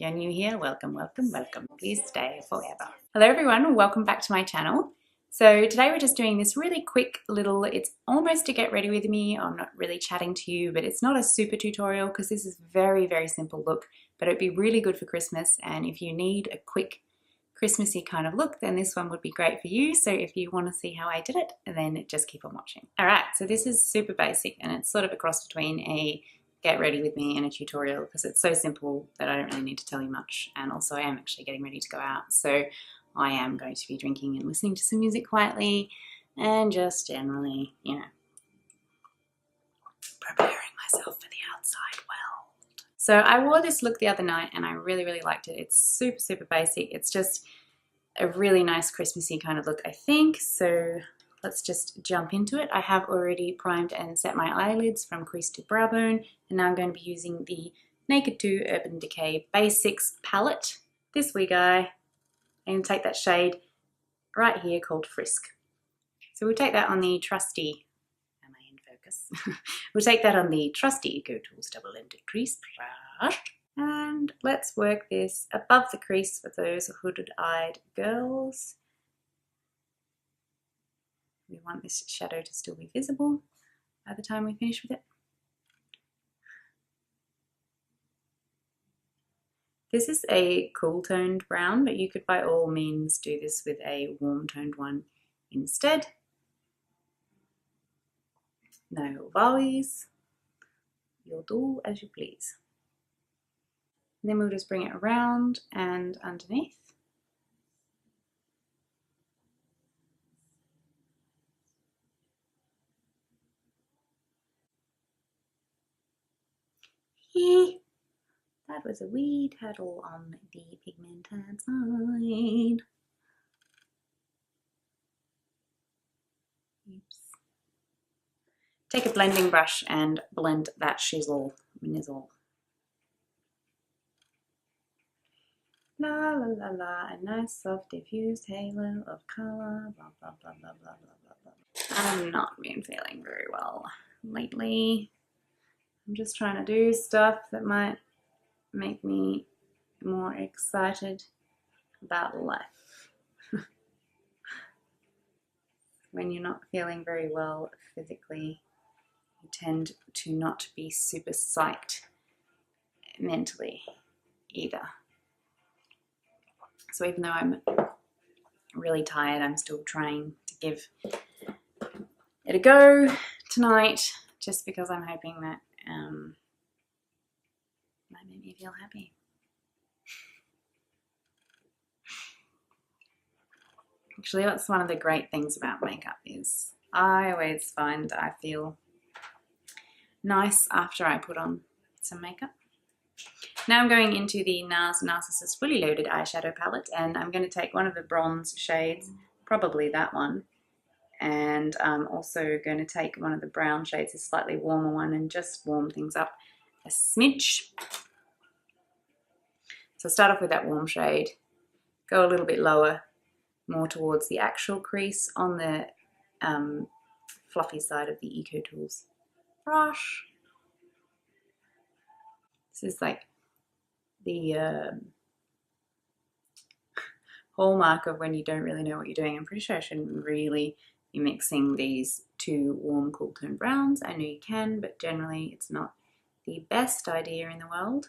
you're new here, welcome, welcome, welcome. Please stay forever. Hello everyone, welcome back to my channel. So today we're just doing this really quick little, it's almost to get ready with me. I'm not really chatting to you, but it's not a super tutorial because this is very, very simple look, but it'd be really good for Christmas. And if you need a quick Christmassy kind of look, then this one would be great for you. So if you want to see how I did it, then just keep on watching. All right, so this is super basic and it's sort of a cross between a get ready with me and a tutorial because it's so simple that I don't really need to tell you much. And also I am actually getting ready to go out. So I am going to be drinking and listening to some music quietly and just generally, you know, preparing myself for the outside world. So I wore this look the other night and I really, really liked it. It's super, super basic. It's just a really nice Christmassy kind of look, I think. So let's just jump into it. I have already primed and set my eyelids from crease to brow bone, and now I'm going to be using the Naked 2 Urban Decay Basics palette. This wee guy, and take that shade right here called Frisk. So we'll take that on the trusty, am I in focus? We'll take that on the trusty EcoTools double-ended crease brush, and let's work this above the crease for those hooded-eyed girls. We want this shadow to still be visible by the time we finish with it. This is a cool toned brown, but you could by all means do this with a warm toned one instead. No worries, you'll do as you please. And then we'll just bring it around and underneath. That was a wee tattle on the pigmented side. Oops. Take a blending brush and blend that shizzle, nizzle. La la la la, a nice soft diffused halo of colour, blah blah blah blah blah blah blah. I've not been feeling very well lately. I'm just trying to do stuff that might make me more excited about life. When you're not feeling very well physically, you tend to not be super psyched mentally either. So even though I'm really tired, I'm still trying to give it a go tonight, just because I'm hoping that might make me feel happy. Actually, that's one of the great things about makeup is I always find I feel nice after I put on some makeup. Now I'm going into the NARSissist Fully Loaded Eyeshadow Palette, and I'm going to take one of the bronze shades, probably that one, and I'm also going to take one of the brown shades, a slightly warmer one, and just warm things up a smidge. So start off with that warm shade, go a little bit lower, more towards the actual crease on the fluffy side of the EcoTools brush. This is like the hallmark of when you don't really know what you're doing. I'm pretty sure I shouldn't really be mixing these two warm cool tone browns. I know you can, but generally it's not the best idea in the world.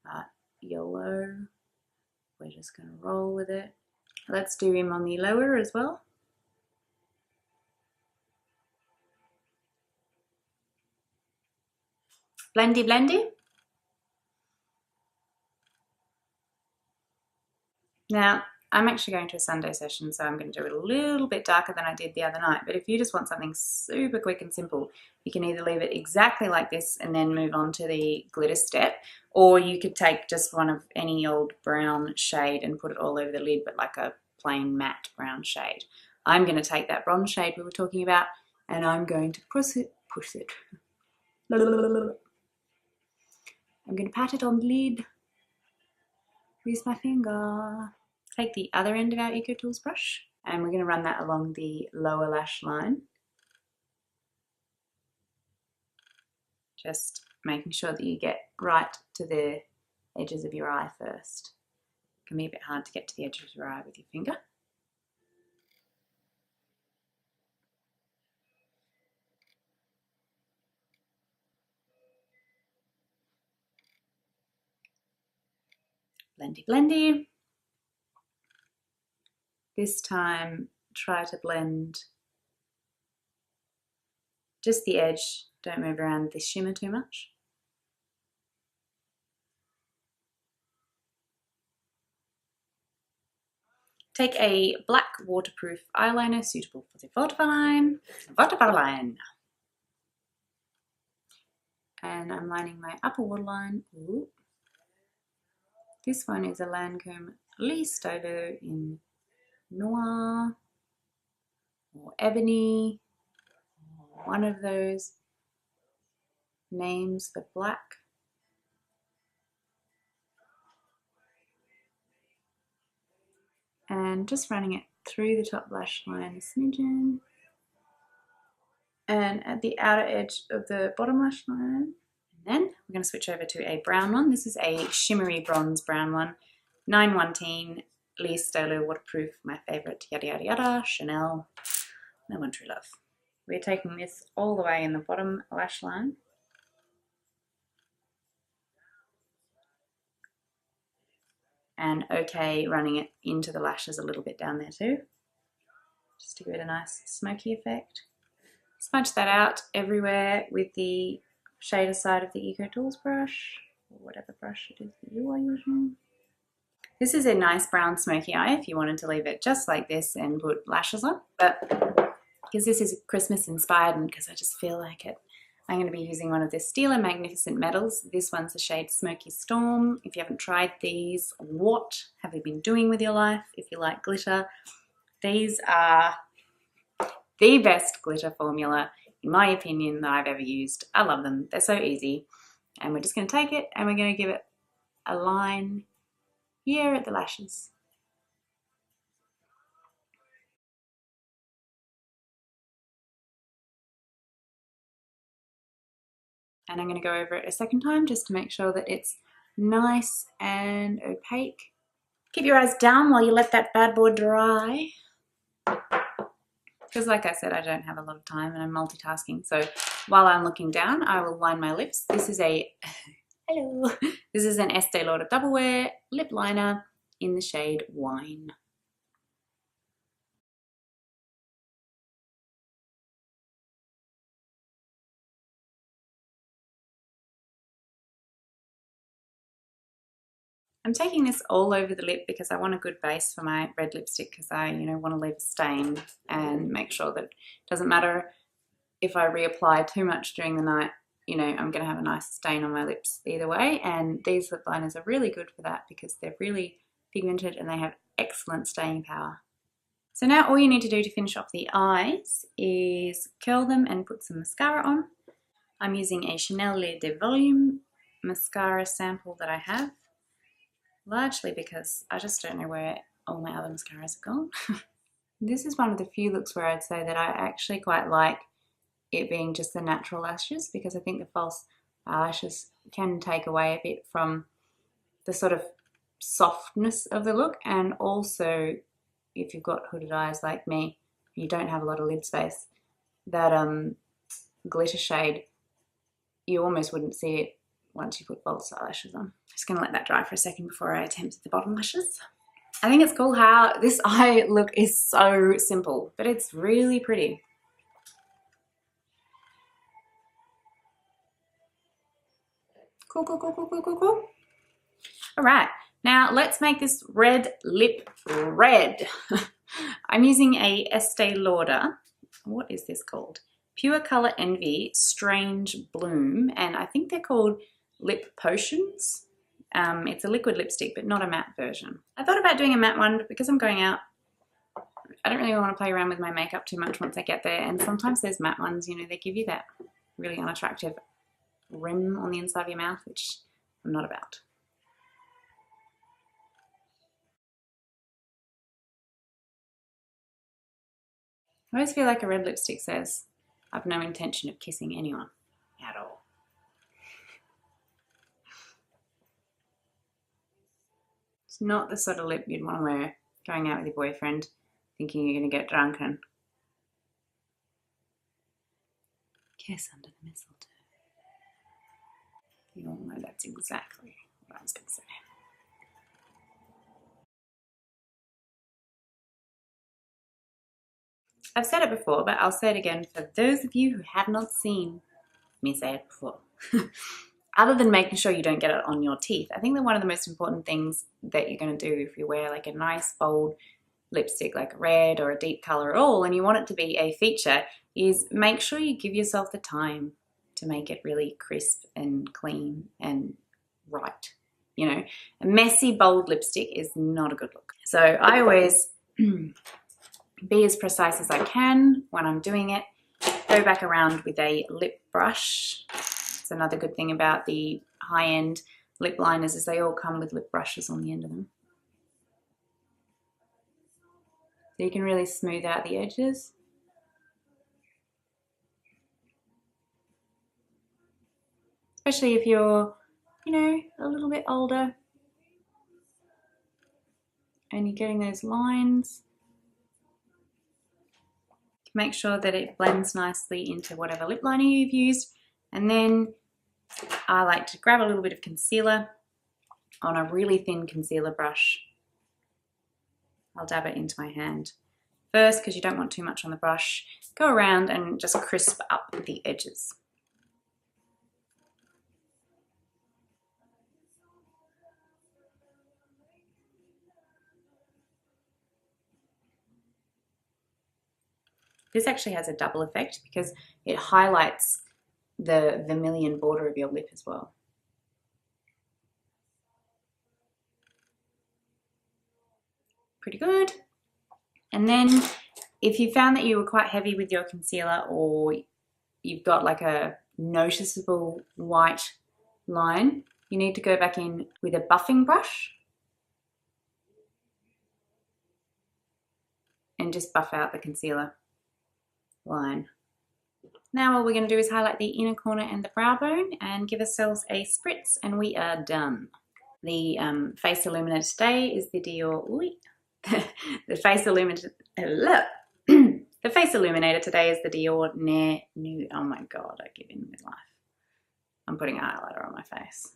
But YOLO, we're just going to roll with it. Let's do him on the lower as well. Blendy, blendy. Now, I'm actually going to a Sunday session, so I'm going to do it a little bit darker than I did the other night. But if you just want something super quick and simple, you can either leave it exactly like this and then move on to the glitter step, or you could take just one of any old brown shade and put it all over the lid, but like a plain matte brown shade. I'm going to take that bronze shade we were talking about, and I'm going to push it. I'm going to pat it on the lid with my finger. Take the other end of our EcoTools brush and we're going to run that along the lower lash line. Just making sure that you get right to the edges of your eye first. It can be a bit hard to get to the edges of your eye with your finger. Blendy, blendy. This time, try to blend just the edge. Don't move around the shimmer too much. Take a black waterproof eyeliner suitable for the waterline. And I'm lining my upper waterline. Ooh. This one is a Lancome Stylo in Noir or Ebony, or one of those names for black. And just running it through the top lash line a smidgen. And at the outer edge of the bottom lash line. And then we're going to switch over to a brown one. This is a shimmery bronze brown one. 919 Stylo waterproof, my favorite, yada yada yada, Chanel, no one true love. We're taking this all the way in the bottom lash line. And okay, running it into the lashes a little bit down there too, just to give it a nice smoky effect. Smudge that out everywhere with the shader side of the Eco Tools brush, or whatever brush it is that you are using. This is a nice brown smoky eye if you wanted to leave it just like this and put lashes on, but because this is Christmas inspired and because I just feel like it, I'm going to be using one of the Stila Magnificent Metals. This one's the shade Smoky Storm. If you haven't tried these, what have you been doing with your life? If you like glitter, these are the best glitter formula, in my opinion, that I've ever used. I love them. They're so easy. And we're just going to take it and we're going to give it a line here at the lashes. And I'm going to go over it a second time just to make sure that it's nice and opaque. Keep your eyes down while you let that bad boy dry. Because like I said, I don't have a lot of time and I'm multitasking. So while I'm looking down, I will line my lips. This is a, hello. This is an Estee Lauder Double Wear lip liner in the shade Wine. I'm taking this all over the lip because I want a good base for my red lipstick because I, want to leave a stain and make sure that it doesn't matter if I reapply too much during the night, I'm going to have a nice stain on my lips either way. And these lip liners are really good for that because they're really pigmented and they have excellent staying power. So now all you need to do to finish off the eyes is curl them and put some mascara on. I'm using a Chanel Le de Volume mascara sample that I have. Largely because I just don't know where all my other mascaras have gone. This is one of the few looks where I'd say that I actually quite like it being just the natural lashes because I think the false eyelashes can take away a bit from the sort of softness of the look, and also if you've got hooded eyes like me, you don't have a lot of lid space, that glitter shade, you almost wouldn't see it once you put false eyelashes on. Just gonna let that dry for a second before I attempt the bottom lashes. I think it's cool how this eye look is so simple, but it's really pretty. Cool, cool, cool, cool, cool, cool, cool. All right, now let's make this red lip red. I'm using a Estee Lauder. What is this called? Pure Color Envy Strange Bloom, and I think they're called Lip Potions. It's a liquid lipstick, but not a matte version. I thought about doing a matte one, but because I'm going out, I don't really want to play around with my makeup too much once I get there. And sometimes there's matte ones, they give you that really unattractive rim on the inside of your mouth, which I'm not about. I always feel like a red lipstick says, I've no intention of kissing anyone at all. It's not the sort of lip you'd want to wear going out with your boyfriend thinking you're going to get drunk and kiss under the mistletoe. You all know that's exactly what I was going to say. I've said it before, but I'll say it again for those of you who have not seen me say it before. Other than making sure you don't get it on your teeth, I think that one of the most important things that you're going to do if you wear like a nice bold lipstick like a red or a deep color at all and you want it to be a feature is make sure you give yourself the time to make it really crisp and clean and right. You know, a messy bold lipstick is not a good look. So I always be as precise as I can when I'm doing it. Go back around with a lip brush. It's another good thing about the high-end lip liners is they all come with lip brushes on the end of them. So you can really smooth out the edges. Especially if you're, you know, a little bit older and you're getting those lines. Make sure that it blends nicely into whatever lip liner you've used. And then I like to grab a little bit of concealer on a really thin concealer brush. I'll dab it into my hand first because you don't want too much on the brush. Go around and just crisp up the edges. This actually has a double effect because it highlights the vermilion border of your lip as well. Pretty good. And then if you found that you were quite heavy with your concealer or you've got like a noticeable white line, you need to go back in with a buffing brush and just buff out the concealer line. Now what we're going to do is highlight the inner corner and the brow bone and give ourselves a spritz and we are done. The face illuminator today is the Dior the face illuminator the face illuminator today is the Dior Nude. Oh my god, I give in with life. I'm putting a highlighter on my face.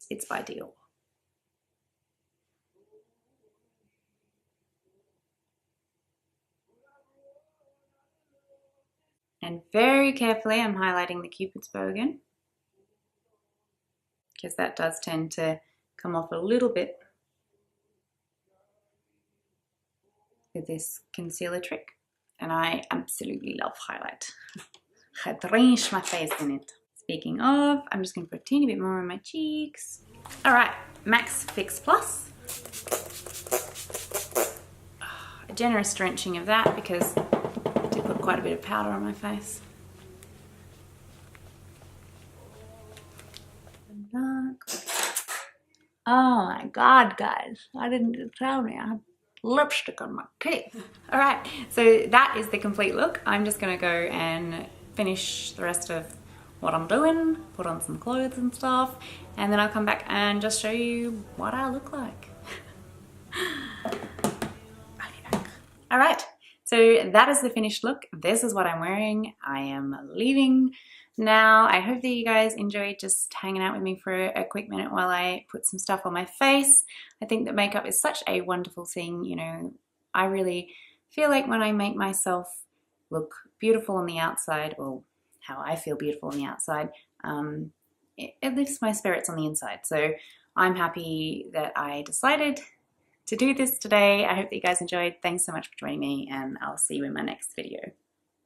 It's by Dior. And very carefully I'm highlighting the Cupid's bow again, because that does tend to come off a little bit with this concealer trick. And I absolutely love highlight. I drench my face in it. Speaking of, I'm just going to put a teeny bit more on my cheeks. All right, Max Fix Plus. A generous drenching of that because I did put quite a bit of powder on my face. Oh my god, guys, I didn't tell me I had lipstick on my teeth. All right, so that is the complete look. I'm just gonna go and finish the rest of what I'm doing, put on some clothes and stuff, and then I'll come back and just show you what I look like. I'll be back. All right, so that is the finished look. This is what I'm wearing. I am leaving now. I hope that you guys enjoyed just hanging out with me for a quick minute while I put some stuff on my face. I think that makeup is such a wonderful thing. You know, I really feel like when I make myself look beautiful on the outside, or how I feel beautiful on the outside, it lifts my spirits on the inside. So I'm happy that I decided to do this today. I hope that you guys enjoyed. Thanks so much for joining me, and I'll see you in my next video.